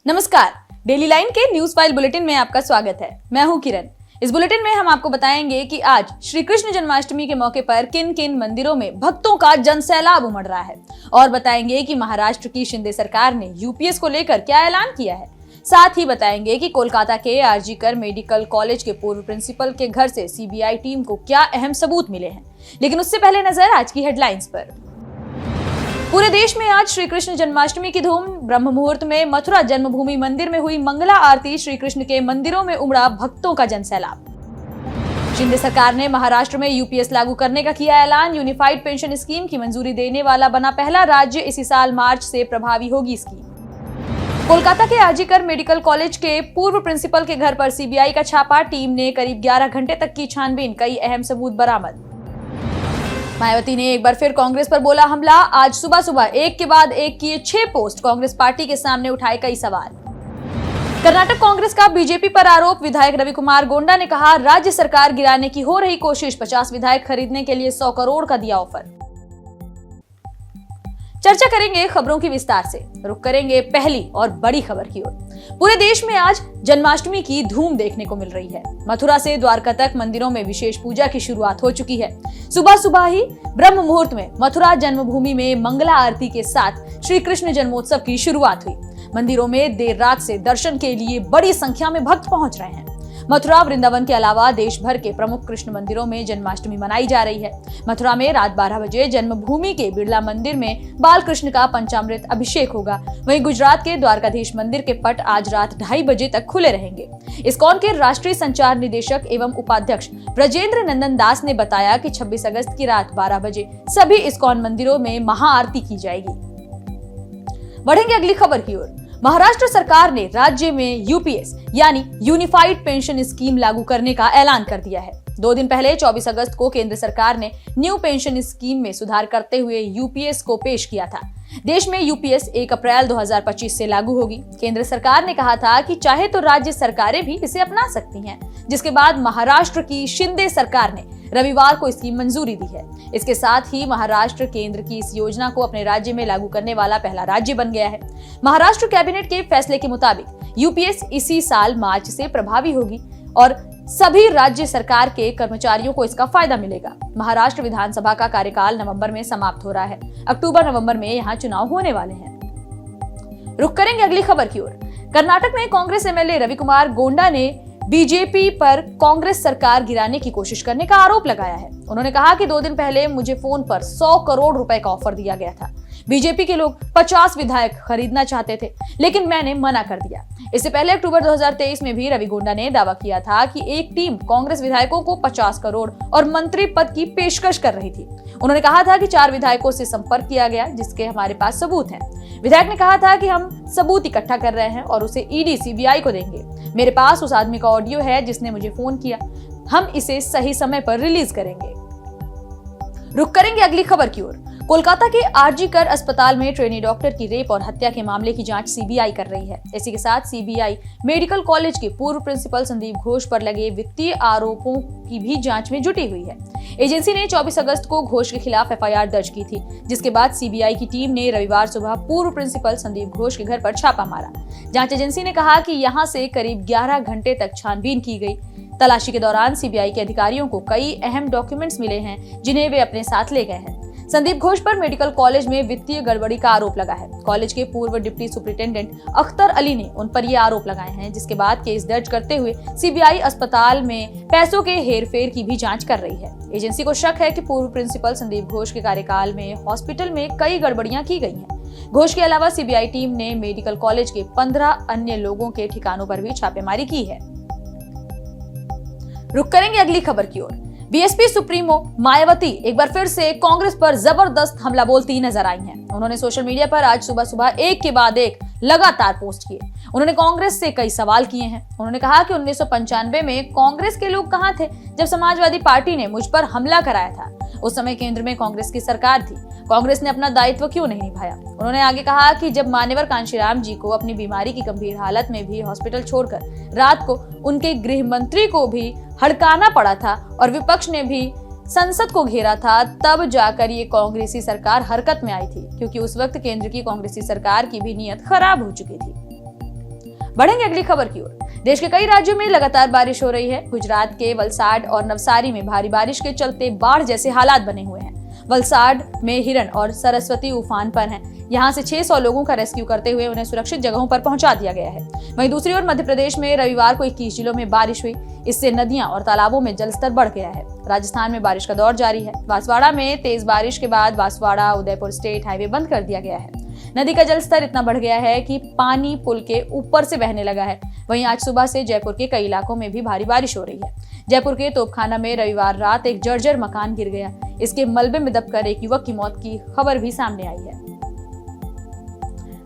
नमस्कार, daily line के news file bulletin में आपका स्वागत है। मैं हूं किरण। इस बुलेटिन में हम आपको बताएंगे कि आज श्री कृष्ण जन्माष्टमी के मौके पर किन किन मंदिरों में भक्तों का जनसैलाब उमड़ रहा है और बताएंगे कि महाराष्ट्र की शिंदे सरकार ने यूपीएस को लेकर क्या ऐलान किया है। साथ ही बताएंगे कि कोलकाता के आरजी कर मेडिकल कॉलेज के पूर्व प्रिंसिपल के घर से सीबीआई टीम को क्या अहम सबूत मिले हैं। लेकिन उससे पहले नजर आज की हेडलाइंस पर। पूरे देश में आज श्री कृष्ण जन्माष्टमी की धूम। ब्रह्म मुहूर्त में मथुरा जन्मभूमि मंदिर में हुई मंगला आरती। श्री कृष्ण के मंदिरों में उमड़ा भक्तों का जनसैलाब। शिंदे सरकार ने महाराष्ट्र में यूपीएस लागू करने का किया ऐलान। यूनिफाइड पेंशन स्कीम की मंजूरी देने वाला बना पहला राज्य। इसी साल मार्च से प्रभावी होगी स्कीम। कोलकाता के आरजी कर मेडिकल कॉलेज के पूर्व प्रिंसिपल के घर पर सीबीआई का छापा। टीम ने करीब 11 घंटे तक की छानबीन, कई अहम सबूत बरामद। मायावती ने एक बार फिर कांग्रेस पर बोला हमला। आज सुबह सुबह एक के बाद एक किए 6 पोस्ट। कांग्रेस पार्टी के सामने उठाए कई सवाल। कर्नाटक कांग्रेस का बीजेपी पर आरोप। विधायक रवि कुमार गोंडा ने कहा राज्य सरकार गिराने की हो रही कोशिश। 50 विधायक खरीदने के लिए 100 करोड़ का दिया ऑफर। चर्चा करेंगे खबरों की विस्तार से। रुक करेंगे पहली और बड़ी खबर की ओर। पूरे देश में आज जन्माष्टमी की धूम देखने को मिल रही है। मथुरा से द्वारका तक मंदिरों में विशेष पूजा की शुरुआत हो चुकी है। सुबह सुबह ही ब्रह्म मुहूर्त में मथुरा जन्मभूमि में मंगला आरती के साथ श्री कृष्ण जन्मोत्सव की शुरुआत हुई। मंदिरों में देर रात से दर्शन के लिए बड़ी संख्या में भक्त पहुंच रहे हैं। मथुरा वृंदावन के अलावा देश भर के प्रमुख कृष्ण मंदिरों में जन्माष्टमी मनाई जा रही है। मथुरा में रात 12 बजे जन्मभूमि के बिरला मंदिर में बाल कृष्ण का पंचामृत अभिषेक होगा। वहीं गुजरात के द्वारकाधीश मंदिर के पट आज रात 2:30 बजे तक खुले रहेंगे। इस्कॉन के राष्ट्रीय संचार निदेशक एवं उपाध्यक्ष ब्रजेंद्र नंदन दास ने बताया कि 26 अगस्त की रात 12 बजे सभी इस्कॉन मंदिरों में महाआरती की जाएगी। बढ़ेंगे अगली खबर की ओर। महाराष्ट्र सरकार ने राज्य में यूपीएस यानी यूनिफाइड पेंशन स्कीम लागू करने का ऐलान कर दिया है। 2 दिन पहले 24 अगस्त को केंद्र सरकार ने न्यू पेंशन स्कीम में सुधार करते हुए यूपीएस को पेश किया था। देश में यूपीएस 1 अप्रैल 2025 से लागू होगी। केंद्र सरकार ने कहा था कि चाहे तो राज्य सरकारें भी इसे अपना सकती हैं, जिसके बाद महाराष्ट्र की शिंदे सरकार ने रविवार को इसकी मंजूरी दी है। इसके साथ ही महाराष्ट्र केंद्र की इस योजना को अपने राज्य में लागू करने वाला पहला राज्य बन गया है। महाराष्ट्र कैबिनेट के फैसले के मुताबिक यूपीएस इसी साल मार्च से प्रभावी होगी और सभी राज्य सरकार के कर्मचारियों को इसका फायदा मिलेगा। महाराष्ट्र विधानसभा का कार्यकाल नवंबर में समाप्त हो रहा है। अक्टूबर नवंबर में यहाँ चुनाव होने वाले हैं। रुक करेंगे अगली खबर की ओर। कर्नाटक में कांग्रेस एमएलए रवि कुमार गोंडा ने बीजेपी पर कांग्रेस सरकार गिराने की कोशिश करने का आरोप लगाया है। उन्होंने कहा कि 2 दिन पहले मुझे फोन पर 100 करोड़ रुपए का ऑफर दिया गया था। बीजेपी के लोग 50 विधायक खरीदना चाहते थे, लेकिन मैंने मना कर दिया। इससे पहले अक्टूबर 2023 में भी रवि गोंडा ने दावा किया था कि एक टीम कांग्रेस विधायकों को 50 करोड़ और मंत्री पद की पेशकश कर रही थी। उन्होंने कहा था कि 4 विधायकों से संपर्क किया गया, जिसके हमारे पास सबूत हैं। विधायक ने कहा था कि हम सबूत इकट्ठा कर रहे हैं और उसे ईडी सीबीआई को देंगे। मेरे पास उस आदमी का ऑडियो है जिसने मुझे फोन किया। हम इसे सही समय पर रिलीज करेंगे। रुक करेंगे अगली खबर की ओर। कोलकाता के आरजी कर अस्पताल में ट्रेनी डॉक्टर की रेप और हत्या के मामले की जांच सीबीआई कर रही है। इसी के साथ सीबीआई मेडिकल कॉलेज के पूर्व प्रिंसिपल संदीप घोष पर लगे वित्तीय आरोपों की भी जांच में जुटी हुई है। एजेंसी ने 24 अगस्त को घोष के खिलाफ एफआईआर दर्ज की थी, जिसके बाद सीबीआई की टीम ने रविवार सुबह पूर्व प्रिंसिपल संदीप घोष के घर पर छापा मारा। जांच एजेंसी ने कहा कि यहां से करीब 11 घंटे तक छानबीन की गई। तलाशी के दौरान सीबीआई के अधिकारियों को कई अहम डॉक्यूमेंट्स मिले हैं, जिन्हें वे अपने साथ ले गए हैं। संदीप घोष पर मेडिकल कॉलेज में वित्तीय गड़बड़ी का आरोप लगा है। कॉलेज के पूर्व डिप्टी सुपरिटेंडेंट अख्तर अली ने उन पर ये आरोप लगाए हैं, जिसके बाद केस दर्ज करते हुए सीबीआई अस्पताल में पैसों के हेरफेर की भी जांच कर रही है। एजेंसी को शक है कि पूर्व प्रिंसिपल संदीप घोष के कार्यकाल में हॉस्पिटल में कई गड़बड़ियां की गई हैं। घोष के अलावा सीबीआई टीम ने मेडिकल कॉलेज के 15 अन्य लोगों के ठिकानों पर भी छापेमारी की है। रुक करेंगे अगली खबर की ओर। बीएसपी सुप्रीमो मायावती एक बार फिर से कांग्रेस पर जबरदस्त हमला बोलती नजर आई हैं। उन्होंने सोशल मीडिया पर आज सुबह सुबह एक के बाद एक लगातार पोस्ट किए। उन्होंने कांग्रेस से कई सवाल किए हैं। उन्होंने कहा कि 1995 में कांग्रेस के लोग कहां थे जब समाजवादी पार्टी ने मुझ पर हमला कराया था। उस समय केंद्र में कांग्रेस की सरकार थी। कांग्रेस ने अपना दायित्व क्यों नहीं निभाया। उन्होंने आगे कहा कि जब मान्यवर कांशीराम जी को अपनी बीमारी की गंभीर हालत में भी हॉस्पिटल छोड़कर रात को उनके गृह मंत्री को भी हड़काना पड़ा था और विपक्ष ने भी संसद को घेरा था, तब जाकर ये कांग्रेसी सरकार हरकत में आई थी, क्योंकि उस वक्त केंद्र की कांग्रेसी सरकार की भी नीयत खराब हो चुकी थी। बढ़ेंगे अगली खबर की ओर। देश के कई राज्यों में लगातार बारिश हो रही है। गुजरात के वलसाड और नवसारी में भारी बारिश के चलते बाढ़ जैसे हालात बने हुए हैं। वलसाड में हिरन और सरस्वती उफान पर हैं। यहां से 600 लोगों का रेस्क्यू करते हुए उन्हें सुरक्षित जगहों पर पहुंचा दिया गया है। वहीं दूसरी ओर मध्य प्रदेश में रविवार को 21 जिलों में बारिश हुई। इससे नदियां और तालाबों में जलस्तर बढ़ गया है। राजस्थान में बारिश का दौर जारी है। बांसवाड़ा में तेज बारिश के बाद बांसवाड़ा उदयपुर स्टेट हाईवे बंद कर दिया गया है। नदी का जलस्तर इतना बढ़ गया है कि पानी पुल के ऊपर से बहने लगा है। वहीं आज सुबह से जयपुर के कई इलाकों में भी भारी बारिश हो रही है। जयपुर के तोपखाना में रविवार रात एक जर्जर मकान गिर गया। इसके मलबे में दबकर एक युवक की मौत की खबर भी सामने आई है।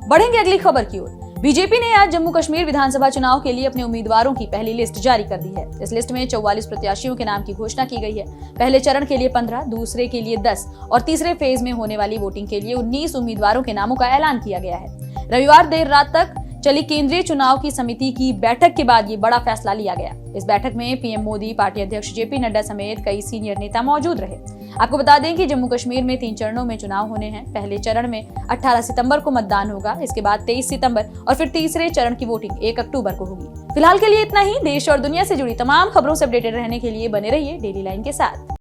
बढ़ेंगे अगली खबर की ओर। बीजेपी ने आज जम्मू कश्मीर विधानसभा चुनाव के लिए अपने उम्मीदवारों की पहली लिस्ट जारी कर दी है। इस लिस्ट में 44 प्रत्याशियों के नाम की घोषणा की गई है। पहले चरण के लिए 15, दूसरे के लिए 10 और तीसरे फेज में होने वाली वोटिंग के लिए 19 उम्मीदवारों के नामों का ऐलान किया गया है। रविवार देर रात तक चली केंद्रीय चुनाव की समिति की बैठक के बाद ये बड़ा फैसला लिया गया। इस बैठक में पीएम मोदी, पार्टी अध्यक्ष जेपी नड्डा समेत कई सीनियर नेता मौजूद रहे। आपको बता दें कि जम्मू कश्मीर में 3 चरणों में चुनाव होने हैं। पहले चरण में 18 सितंबर को मतदान होगा। इसके बाद 23 सितंबर और फिर तीसरे चरण की वोटिंग 1 अक्टूबर को होगी। फिलहाल के लिए इतना ही। देश और दुनिया से जुड़ी तमाम खबरों से अपडेटेड रहने के लिए बने रहिए डेली लाइन के साथ।